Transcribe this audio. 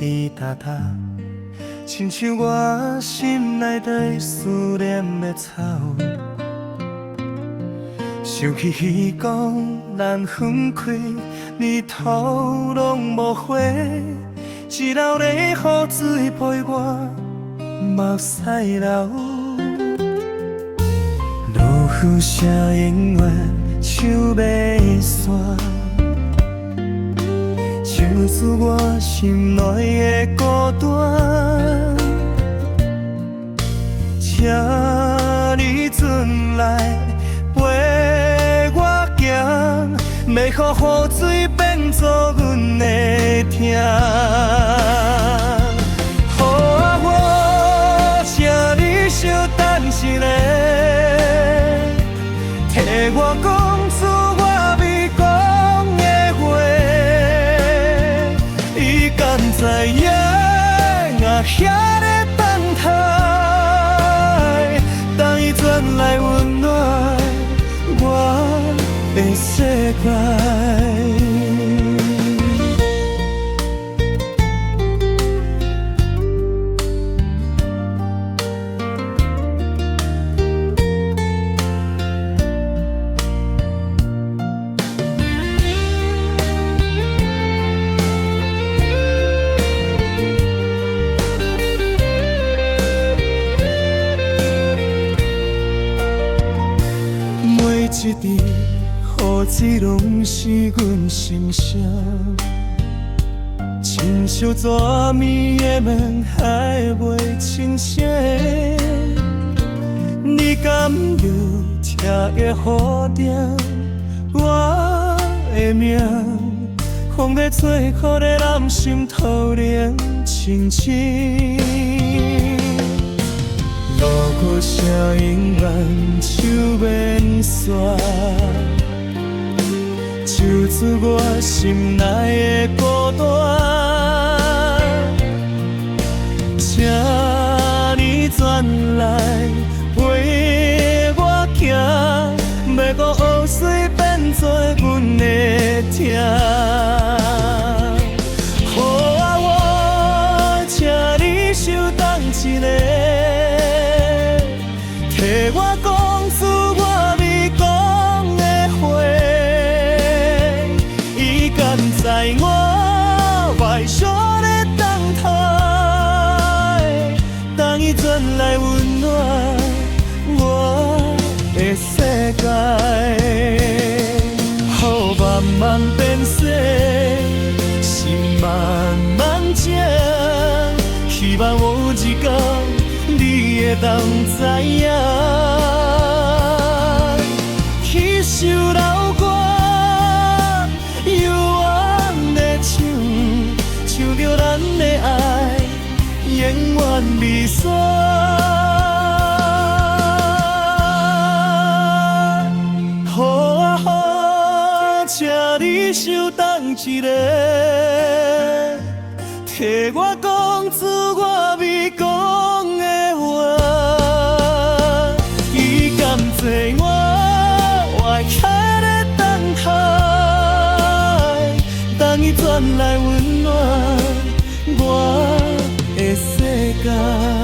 滴答答，亲像我心内底思念的草。想起彼讲咱分开，日头拢无花，一流的雨水陪我目屎流。落雨声永远唱袂煞，唱出我心内的孤单。请你转来陪我行，袂予雨水变作阮的痛。予我，请你稍等一下，替我讲出我未讲的话。伊敢知影我遐咧等待，等伊转来温暖我的世界。一滴雨水拢是阮心声，亲像蛇迷的门还袂清醒。你敢有听会好定我的名？风在吹，可在咱心头冷清清。落雨声永远唱袂煞，唱出我心内的孤单。请你转来陪我行，袂予雨水变作阮的痛。我，请你稍等一下。替我讲出我未讲的话，伊敢知我坏想咧等待，等伊转来温暖我的世界。雨慢慢变色，心慢慢静，希望有一天。你会当知影，去首老歌，幽怨的唱，唱着咱的爱，永远未散。雨，请你稍等一下，替我讲出我未讲。转来温暖我的世界。